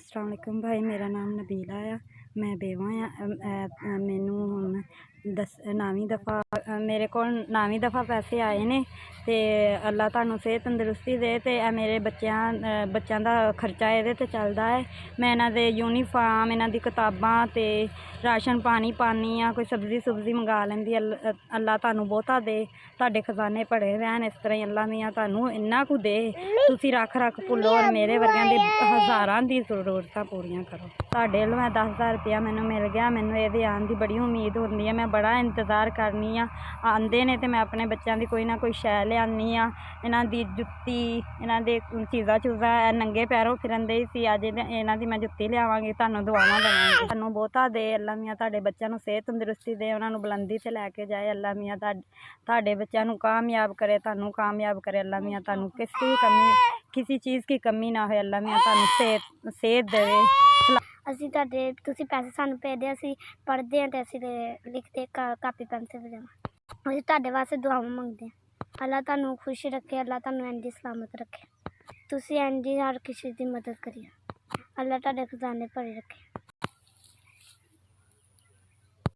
अस्सलाम वालेकुम भाई, मेरा नाम नबीला आ। मैं बेवा आ। मैनू हुण 9वीं दफ़ा मेरे को 9वीं दफ़ा पैसे आए ने ते अल्लाह तुहानू सेहत तंदरुस्ती दे ते मेरे बच्चों का खर्चा ये चलता है। मैं इन्हां दे यूनीफार्म, इन्हां दी किताबां ते राशन पानी पानी आ, कोई सब्जी सुब्जी मंगा लैंदी। अल्लाह तुहानू बहुता दे, तुहाडे खजाने भरे रहन। इस तरह ही अल्लाह मियाँ तुहानू इन्ना कु दे, तुसी रख रख भुल्लो और मेरे वर्गियां दे हज़ारां दी जरूरतां पूरियां करो। तुहाडे वल्लों मैं 10,000 रुपया मैनू मिल गया। मैनू ये आने की बड़ी उम्मीद होंदी है, मैं बड़ा इंतज़ार करनी आ। आंदे ने तो मैं अपने बच्चों की कोई ना कोई शै लियानी आ। इन्हां दी जुत्ती, इन्हां दे चीज़ां चूज़ां नंगे पैरों फिरन दे सी, अज इन्हां दी मैं जुत्ती लियावांगी, तुहानू दुआवां देवांगी। तुहानू बहुता दे अल्लाह मियाँ, तुहाडे बच्चों नू सेहत तंदरुस्ती दे, उन्हां नू बुलंदी ते लैके जाए। अल्लाह मियाँ तुहाडे बच्चों नू कामयाब करे, तुहानू कामयाब करे। अल्लाह मियाँ तुहानू किसी चीज़ की कमी ना हो। अल्लाह मियाँ तुहानू सेहत देवे। ਅਸੀਂ ਤੁਹਾਡੇ ਤੁਸੀਂ ਪੈਸੇ ਸਾਨੂੰ ਭੇਜਦੇ, ਅਸੀਂ ਪੜ੍ਹਦੇ ਹਾਂ ਅਤੇ ਅਸੀਂ ਲਿਖਦੇ ਕਾਪੀ ਪੈਨਸਿਲ ਵਗੈਰਾ। ਅਸੀਂ ਤੁਹਾਡੇ ਵਾਸਤੇ ਦੁਆਵਾਂ ਮੰਗਦੇ ਹਾਂ। ਅੱਲਾ ਤੁਹਾਨੂੰ ਖੁਸ਼ ਰੱਖੇ, ਅੱਲਾ ਤੁਹਾਨੂੰ ਇੰਝ ਸਲਾਮਤ ਰੱਖੇ। ਤੁਸੀਂ ਇੰਝ ਹਰ ਕਿਸੇ ਦੀ ਮਦਦ ਕਰਿਓ। ਅੱਲਾ ਤੁਹਾਡੇ ਖਜ਼ਾਨੇ ਭਰੇ ਰੱਖੇ।